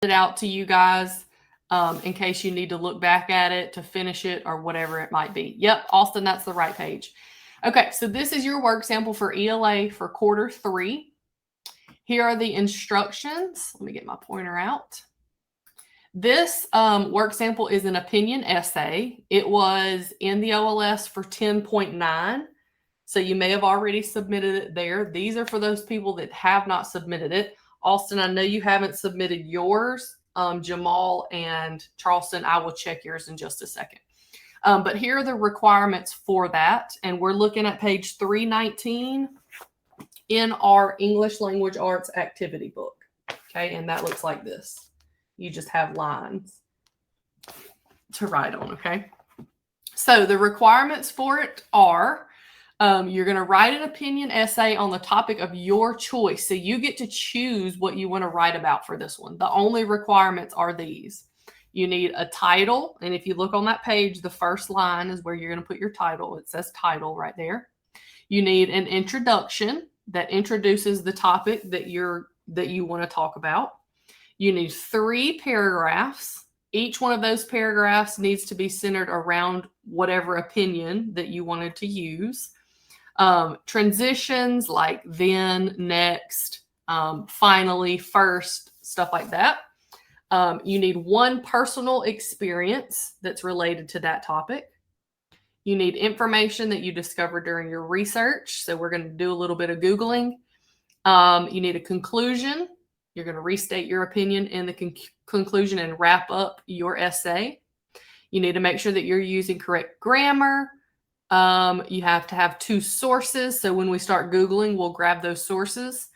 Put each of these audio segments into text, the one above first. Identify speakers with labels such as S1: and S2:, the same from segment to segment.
S1: it out to you guys in case you need to look back at it to finish it or whatever it might be. Yep, Austin, that's the right page. Okay, so this is your work sample for ELA for quarter 3. Here are the instructions. Let me get my pointer out. This work sample is an opinion essay. It was in the OLS for 10.9. So you may have already submitted it there. These are for those people that have not submitted it. Austin, I know you haven't submitted yours. Jamal and Charleston, I will check yours in just a second. But here are the requirements for that. And we're looking at page 319 in our English Language Arts activity book. Okay, and that looks like this. You just have lines to write on, okay? So the requirements for it are you're going to write an opinion essay on the topic of your choice. So you get to choose what you want to write about for this one. The only requirements are these. You need a title. And if you look on that page, the first line is where you're going to put your title. It says title right there. You need an introduction that introduces the topic that you want to talk about. You need 3 paragraphs. Each one of those paragraphs needs to be centered around whatever opinion that you wanted to use. Transitions like then, next, finally, first, stuff like that. You need 1 personal experience that's related to that topic. You need information that you discovered during your research. So we're going to do a little bit of Googling. You need a conclusion. You're going to restate your opinion in the conclusion and wrap up your essay. You need to make sure that you're using correct grammar. You have to have 2 sources. So when we start Googling, we'll grab those sources.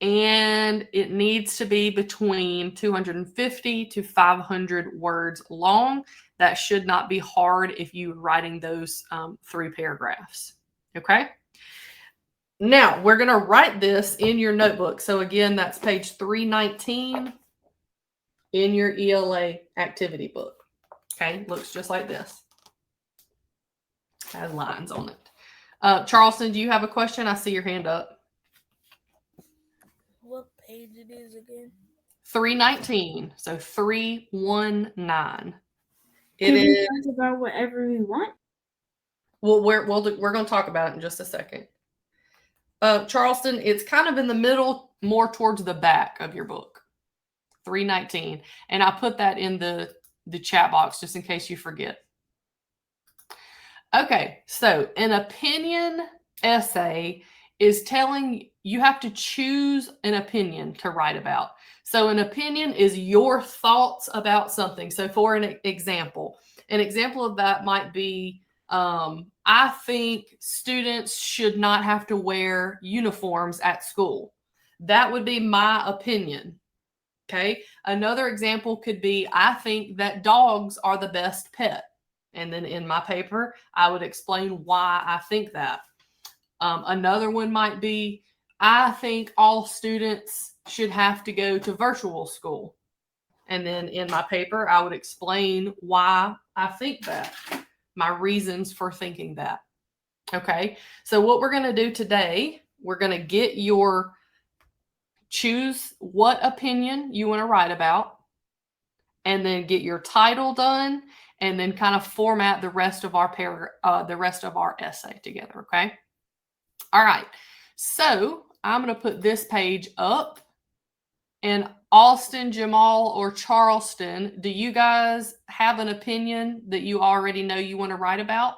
S1: And it needs to be between 250 to 500 words long. That should not be hard if you're writing those 3 paragraphs. Okay? Now, we're going to write this in your notebook. So again, that's page 319 in your ELA activity book. Okay? Looks just like this. Has lines on it. Charleston, do you have a question? I see your hand up.
S2: What page it is again?
S1: 319. So 319.
S3: Can we talk about whatever we want?
S1: Well, we're going to talk about it in just a second. Charleston, it's kind of in the middle, more towards the back of your book. 319. And I put that in the chat box just in case you forget. Okay, so an opinion essay is telling you have to choose an opinion to write about. So an opinion is your thoughts about something. So for an example of that might be, I think students should not have to wear uniforms at school. That would be my opinion. Okay. Another example could be, I think that dogs are the best pet. And then in my paper, I would explain why I think that. Another one might be, I think all students should have to go to virtual school. And then in my paper, I would explain why I think that, my reasons for thinking that. Okay, so what we're going to do today, we're going to choose what opinion you want to write about, and then get your title done, and then kind of format the rest of our essay together. Okay. All right. So I'm going to put this page up, and Austin, Jamal, or Charleston, do you guys have an opinion that you already know you want to write about?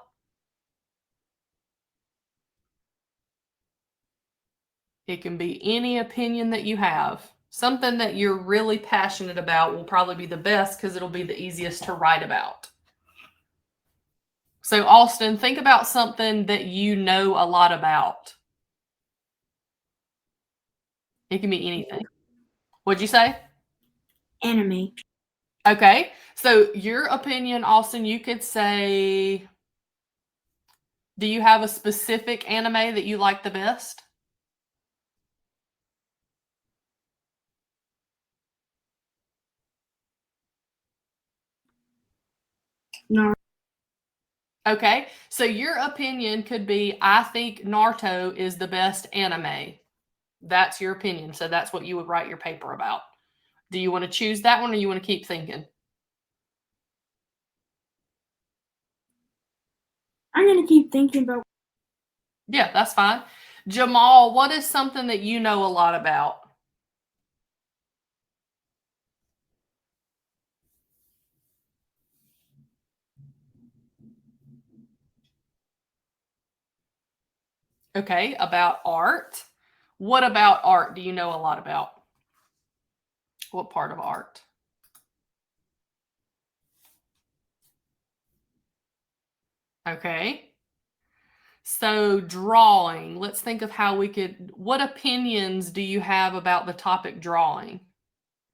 S1: It can be any opinion that you have. Something that you're really passionate about will probably be the best because it'll be the easiest to write about. So Austin, think about something that you know a lot about. It can be anything. What'd you say?
S3: Anime.
S1: Okay. So your opinion, Austin, you could say, do you have a specific anime that you like the best?
S3: No.
S1: Okay. So your opinion could be, I think Naruto is the best anime. That's your opinion. So that's what you would write your paper about. Do you want to choose that one or you want to keep thinking?
S3: I'm gonna keep thinking about.
S1: Yeah, that's fine. Jamal, what is something that you know a lot about? Okay, about art. What about art do you know a lot about? What part of art? Okay. So drawing, let's think of how we could, what opinions do you have about the topic drawing?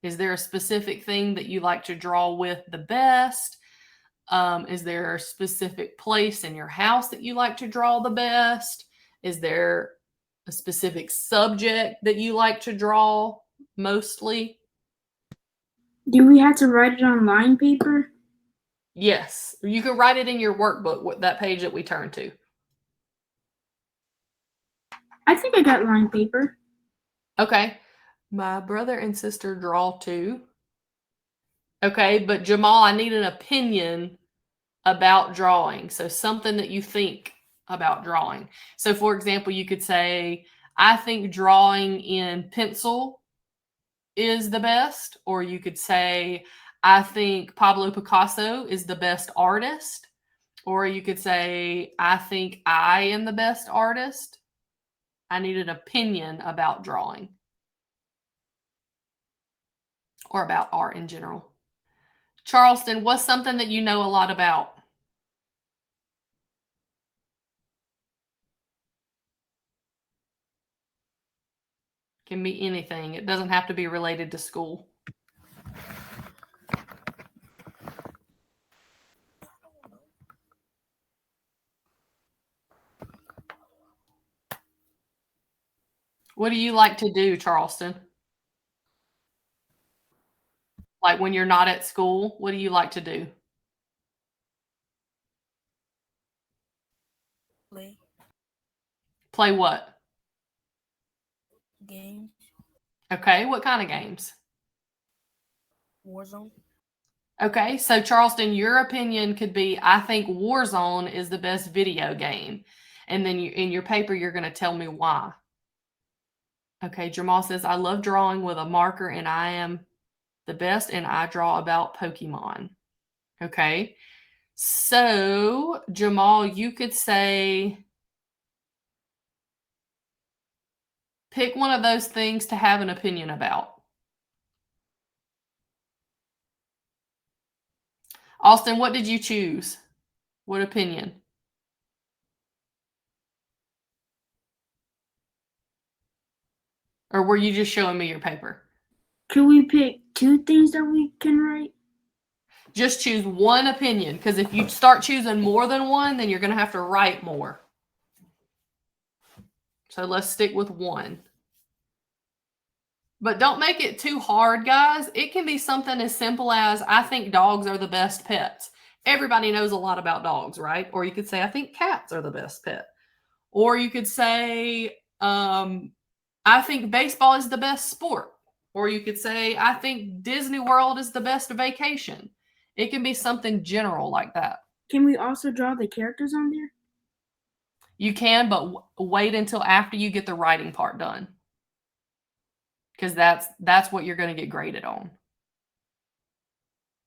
S1: Is there a specific thing that you like to draw with the best? Is there a specific place in your house that you like to draw the best? Is there a specific subject that you like to draw mostly?
S3: Do we have to write it on line paper?
S1: Yes, you can write it in your workbook, that page that we turned to.
S3: I think I got line paper.
S1: Okay. My brother and sister draw too. Okay, but Jamal, I need an opinion about drawing. So something that you think about drawing. So for example, you could say, I think drawing in pencil is the best. Or you could say, I think Pablo Picasso is the best artist. Or you could say, I think I am the best artist. I need an opinion about drawing. Or about art in general. Charleston, what's something that you know a lot about? Can be anything. It doesn't have to be related to school. What do you like to do, Charleston? Like when you're not at school, what do you like to do?
S2: Play
S1: Play what?
S2: games.
S1: Okay, what kind of games?
S2: Warzone.
S1: Okay, so Charleston, your opinion could be, I think Warzone is the best video game. And then in your paper, you're going to tell me why. Okay, Jamal says, I love drawing with a marker and I am the best and I draw about Pokemon. Okay, so Jamal, you could say, pick one of those things to have an opinion about. Austin, what did you choose? What opinion? Or were you just showing me your paper?
S3: Could we pick two things that we can write?
S1: Just choose one opinion, because if you start choosing more than one, then you're going to have to write more. So let's stick with one. But don't make it too hard, guys. It can be something as simple as, I think dogs are the best pets. Everybody knows a lot about dogs, right? Or you could say, I think cats are the best pet. Or you could say, I think baseball is the best sport. Or you could say, I think Disney World is the best vacation. It can be something general like that.
S3: Can we also draw the characters on there?
S1: You can, but wait until after you get the writing part done. Because that's what you're going to get graded on.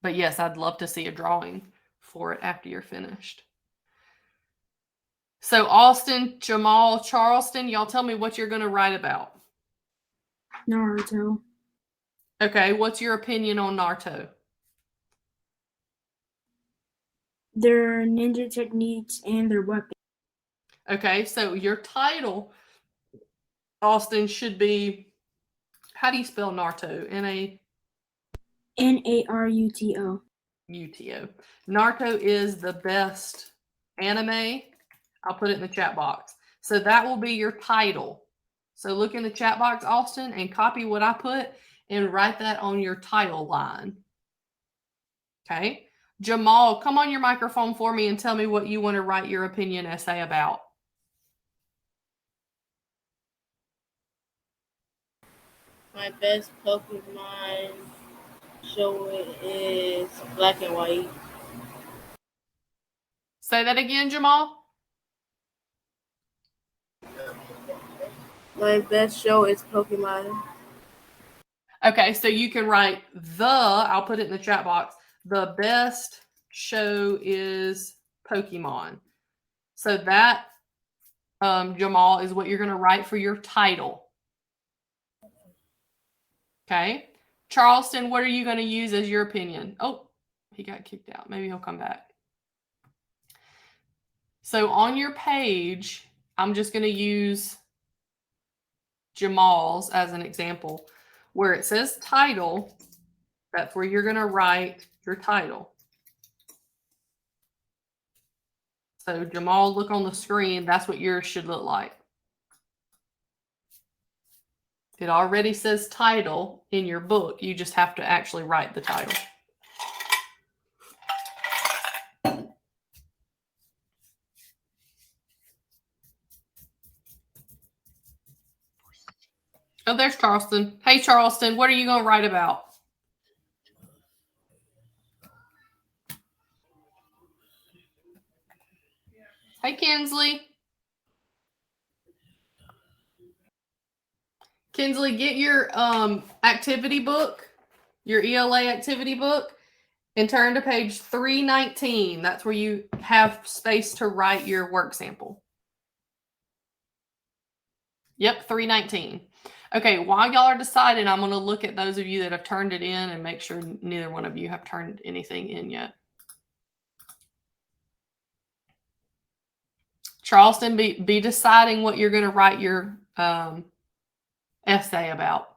S1: But yes, I'd love to see a drawing for it after you're finished. So Austin, Jamal, Charleston, y'all tell me what you're going to write about.
S3: Naruto.
S1: Okay, what's your opinion on Naruto?
S3: Their ninja techniques and their weapons.
S1: Okay, so your title, Austin, should be, how do you spell Naruto?
S3: Naruto.
S1: UTO. Naruto is the best anime. I'll put it in the chat box. So that will be your title. So look in the chat box, Austin, and copy what I put and write that on your title line. Okay. Jamal, come on your microphone for me and tell me what you want to write your opinion essay about.
S2: My best Pokemon show is black and white.
S1: Say that again, Jamal.
S2: My best show is Pokemon.
S1: Okay, so you can write I'll put it in the chat box. The best show is Pokemon. So that, Jamal, is what you're going to write for your title. Okay. Charleston, what are you going to use as your opinion? Oh, he got kicked out. Maybe he'll come back. So on your page, I'm just going to use Jamal's as an example. Where it says title, that's where you're going to write your title. So Jamal, look on the screen. That's what yours should look like. It already says title in your book. You just have to actually write the title. Oh, there's Charleston. Hey, Charleston, what are you going to write about? Hey, Kinsley. Kinsley, get your activity book, your ELA activity book, and turn to page 319. That's where you have space to write your work sample. Yep, 319. Okay, while y'all are deciding, I'm going to look at those of you that have turned it in and make sure neither one of you have turned anything in yet. Charleston, be deciding what you're going to write your essay about.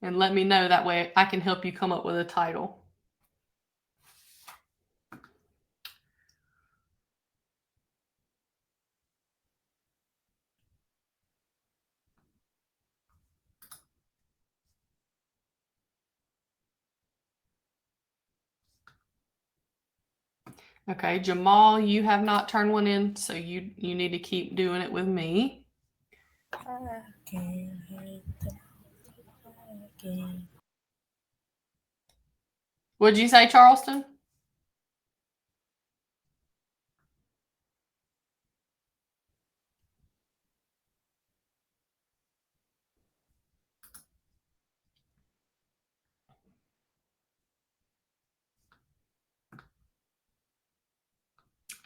S1: And let me know, that way I can help you come up with a title. Okay, Jamal, you have not turned one in, so you need to keep doing it with me. What'd you say, Charleston?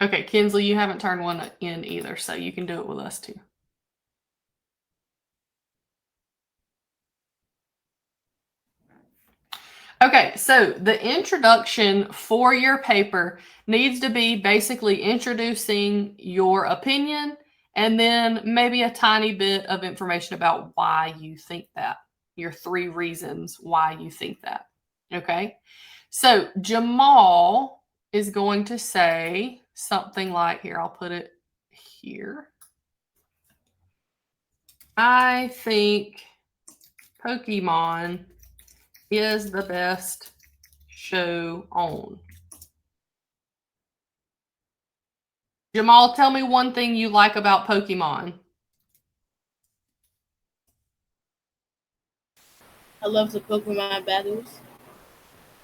S1: Okay, Kinsley, you haven't turned one in either, so you can do it with us too. Okay, so the introduction for your paper needs to be basically introducing your opinion and then maybe a tiny bit of information about why you think that, your 3 reasons why you think that. Okay, so Jamal is going to say something like, here, I'll put it here. I think Pokemon is the best show on. Jamal, tell me one thing you like about Pokemon.
S2: I love the Pokemon battles.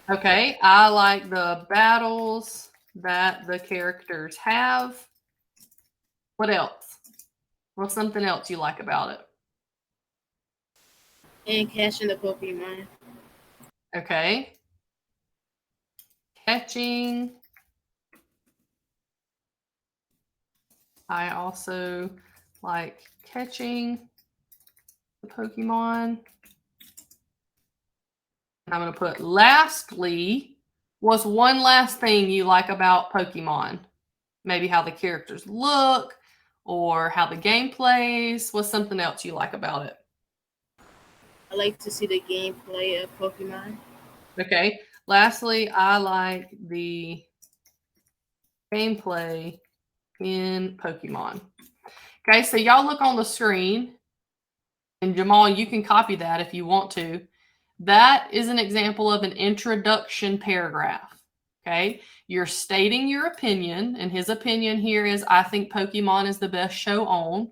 S1: Okay, I like the battles that the characters have. What else? What's something else you like about it?
S2: And catching the Pokemon.
S1: Okay. Catching. I also like catching the Pokemon. I'm going to put lastly, what's one last thing you like about Pokemon? Maybe how the characters look or how the game plays. What's something else you like about it?
S2: I like to see the gameplay of Pokemon.
S1: Okay. Lastly, I like the gameplay in Pokemon. Okay, so y'all look on the screen, and Jamal, you can copy that if you want to. That is an example of an introduction paragraph. Okay, you're stating your opinion, and his opinion here is, I think Pokemon is the best show on.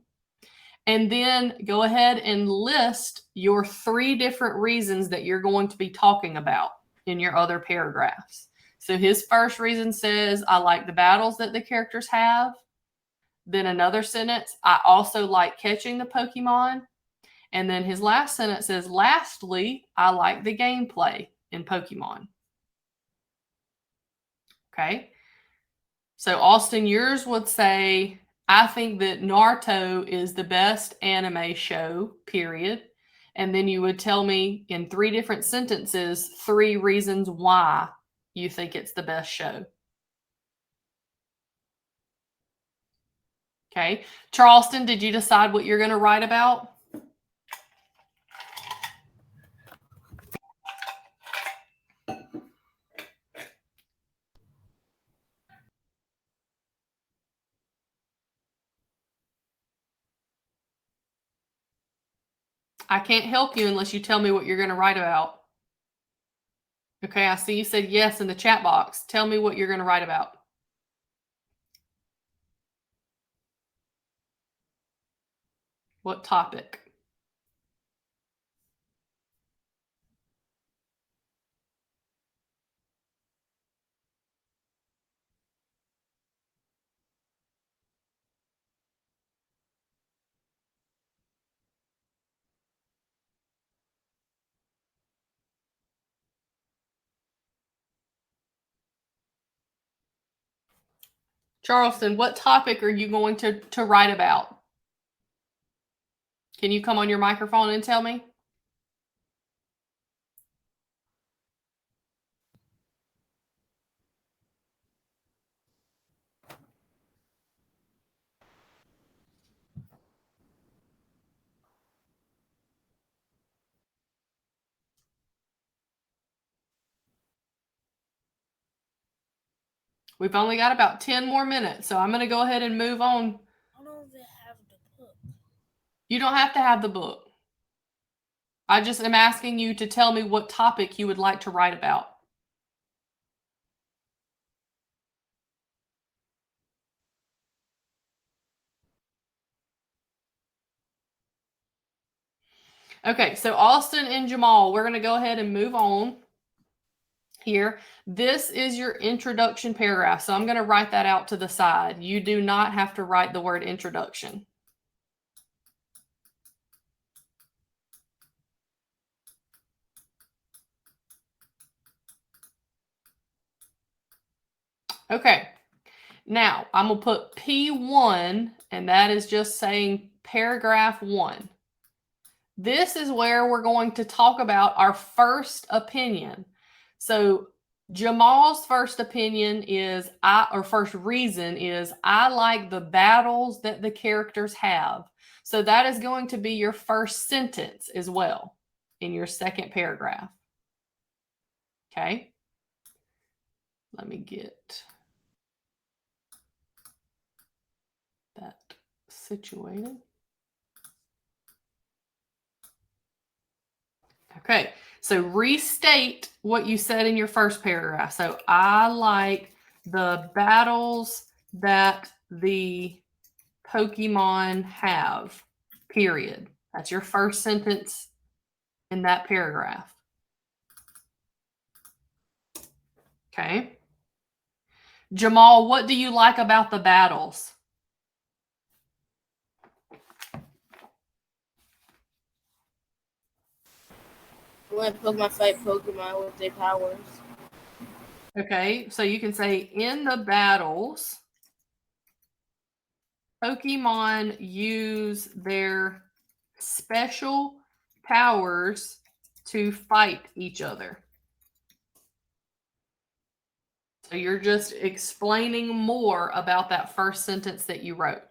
S1: And then go ahead and list your 3 different reasons that you're going to be talking about in your other paragraphs. So his first reason says, I like the battles that the characters have. Then another sentence, I also like catching the Pokemon. And then his last sentence says, lastly, I like the gameplay in Pokemon. Okay. So Austin, yours would say, I think that Naruto is the best anime show, period. And then you would tell me in 3 different sentences, 3 reasons why you think it's the best show. Okay. Charleston, did you decide what you're going to write about? I can't help you unless you tell me what you're going to write about. Okay, I see you said yes in the chat box. Tell me what you're going to write about. What topic? Charleston, what topic are you going to write about? Can you come on your microphone and tell me? We've only got about 10 more minutes, so I'm going to go ahead and move on.
S2: I don't even have the book.
S1: You don't have to have the book. I just am asking you to tell me what topic you would like to write about. Okay, so Austin and Jamal, we're going to go ahead and move on here. This is your introduction paragraph, so I'm going to write that out to the side. You do not have to write the word introduction. Okay, now I'm going to put P1, and that is just saying paragraph 1. This is where we're going to talk about our first opinion. So Jamal's first opinion is, first reason is, I like the battles that the characters have. So that is going to be your first sentence as well in your second paragraph. Okay. Let me get that situated. Okay, so restate what you said in your first paragraph. So I like the battles that the Pokemon have, period. That's your first sentence in that paragraph. Okay. Jamal, what do you like about the battles?
S2: When Pokemon fight Pokemon with their powers.
S1: Okay, so you can say in the battles, Pokemon use their special powers to fight each other. So you're just explaining more about that first sentence that you wrote.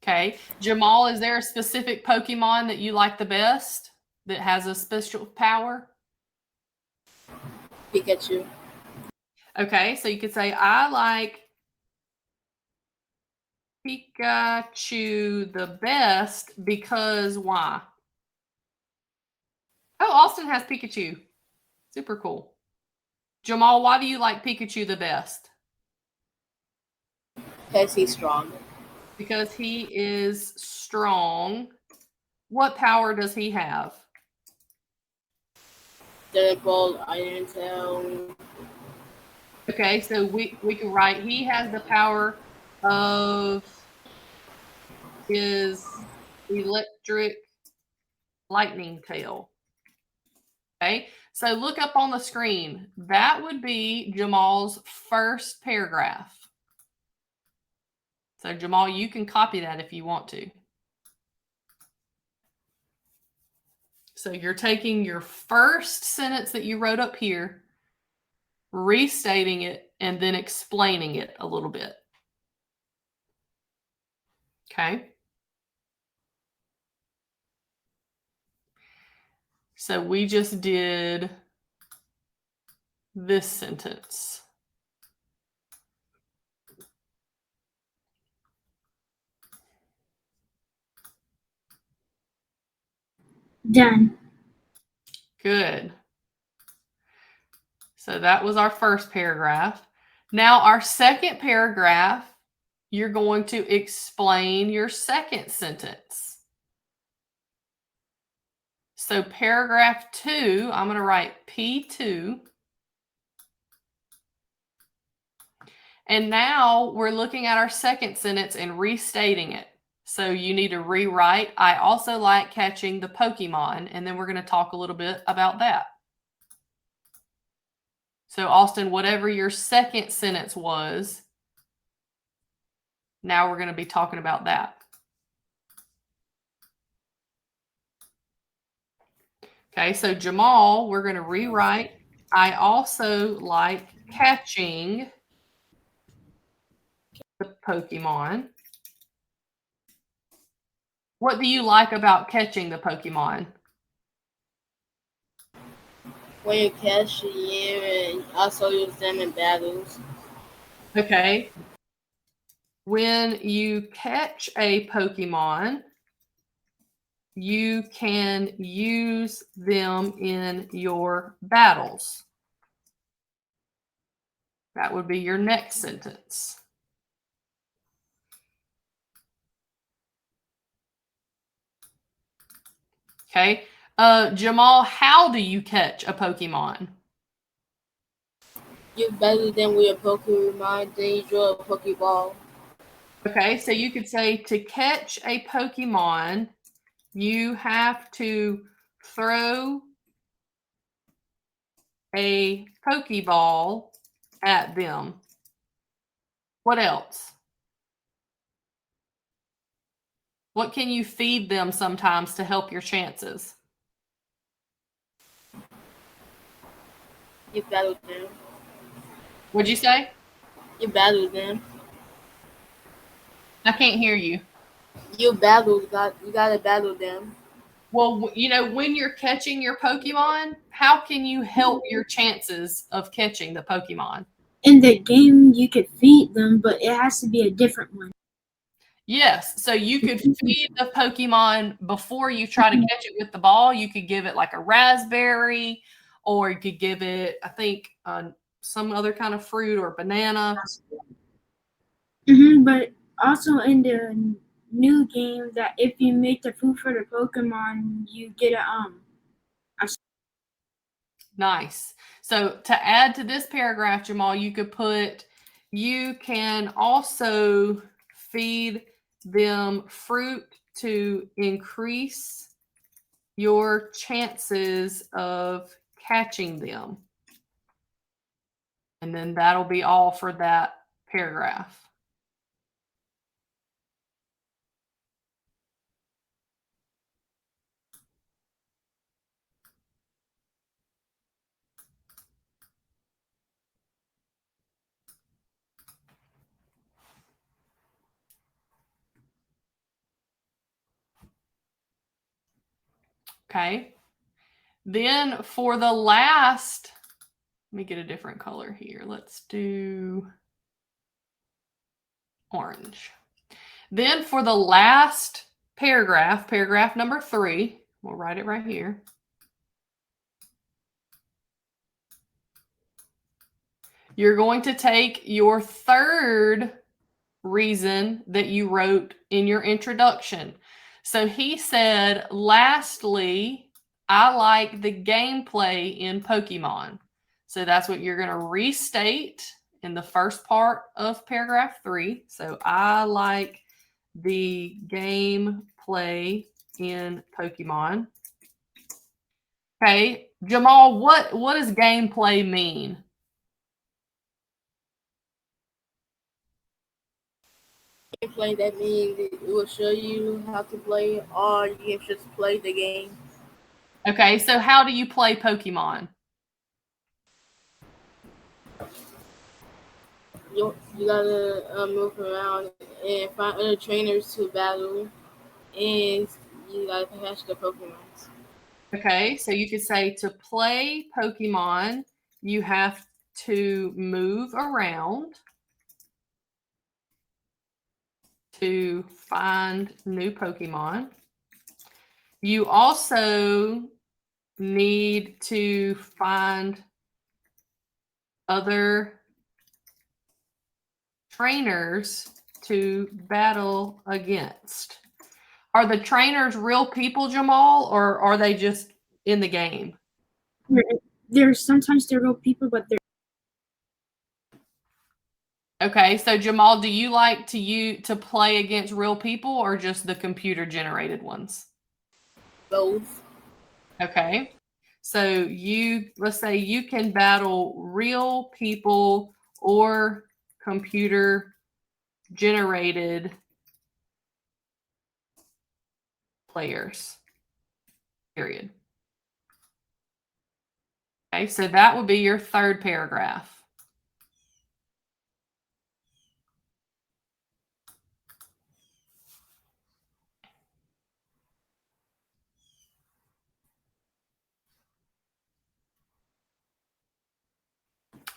S1: Okay. Jamal, is there a specific Pokemon that you like the best that has a special power?
S2: Pikachu.
S1: Okay, so you could say, I like Pikachu the best because why? Oh, Austin has Pikachu. Super cool. Jamal, why do you like Pikachu the best?
S2: Because he's strong.
S1: Because he is strong. What power does he have?
S2: Thunderbolt, Iron Tail.
S1: Okay, so we can write he has the power of his electric lightning tail. Okay, so look up on the screen. That would be Jamal's first paragraph. So Jamal, you can copy that if you want to. So you're taking your first sentence that you wrote up here, restating it, and then explaining it a little bit. Okay. So we just did this sentence.
S3: Done.
S1: Good. So that was our first paragraph. Now our second paragraph, you're going to explain your second sentence. So paragraph 2, I'm going to write P2. And now we're looking at our second sentence and restating it. So you need to rewrite, I also like catching the Pokemon, and then we're going to talk a little bit about that. So Austin, whatever your second sentence was, now we're going to be talking about that. Okay, so Jamal, we're going to rewrite, I also like catching the Pokemon. What do you like about catching the Pokemon?
S2: When you catch you and also use them in battles.
S1: Okay. When you catch a Pokemon, you can use them in your battles. That would be your next sentence. Okay. Jamal, how do you catch a Pokemon?
S2: You battle them with a Pokemon, then you draw a Pokeball.
S1: Okay, so you could say to catch a Pokemon, you have to throw a Pokeball at them. What else? What can you feed them sometimes to help your chances?
S2: You battle them.
S1: What'd you say?
S2: You battle them.
S1: I can't hear you.
S2: You gotta battle them.
S1: Well, you know, when you're catching your Pokemon, how can you help your chances of catching the Pokemon?
S3: In the game, you could feed them, but it has to be a different one.
S1: Yes, so you could feed the Pokemon before you try to catch it with the ball. You could give it like a raspberry, or you could give it, I think, some other kind of fruit or banana.
S3: But also in the new game, that if you make the food for the Pokemon, you get a
S1: Nice. So to add to this paragraph, Jamal, you could put, you can also feed them fruit to increase your chances of catching them. And then that'll be all for that paragraph. Okay. Then for the last, let me get a different color here. Let's do orange. Then for the last paragraph, paragraph number 3, we'll write it right here. You're going to take your third reason that you wrote in your introduction. So he said, lastly, I like the gameplay in Pokemon. So that's what you're going to restate in the first part of paragraph 3. So I like the gameplay in Pokemon. Okay, Jamal, what does gameplay mean?
S2: Gameplay, that means it will show you how to play, or you can just play the game.
S1: Okay, so how do you play Pokemon?
S2: You gotta move around and find other trainers to battle, and you gotta catch the Pokemon.
S1: Okay, so you could say to play Pokemon, you have to move around to find new Pokemon. You also need to find other trainers to battle against. Are the trainers real people, Jamal, or are they just in the game?
S3: There's sometimes they're real people, but they're
S1: Okay, so Jamal, do you like to play against real people or just the computer generated ones?
S2: Both.
S1: Okay. So let's say you can battle real people or computer generated players. Period. Okay, so that would be your third paragraph.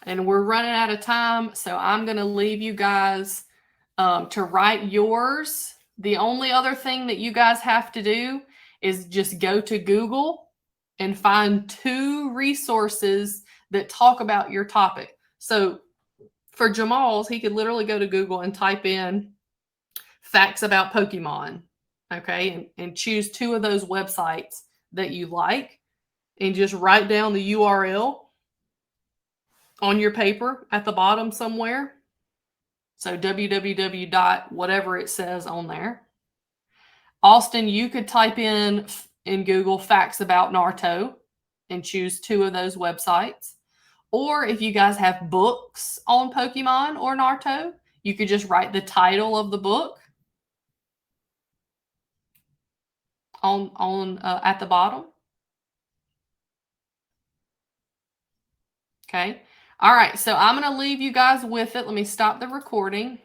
S1: And we're running out of time, so I'm going to leave you guys to write yours. The only other thing that you guys have to do is just go to Google and find 2 resources that talk about your topic. So for Jamal's, he could literally go to Google and type in facts about Pokemon, okay, and choose 2 of those websites that you like and just write down the URL on your paper at the bottom somewhere. So www dot whatever it says on there. Austin, you could type in Google facts about Naruto and choose 2 of those websites. Or if you guys have books on Pokemon or Naruto, you could just write the title of the book on at the bottom. Okay. All right. So I'm going to leave you guys with it. Let me stop the recording.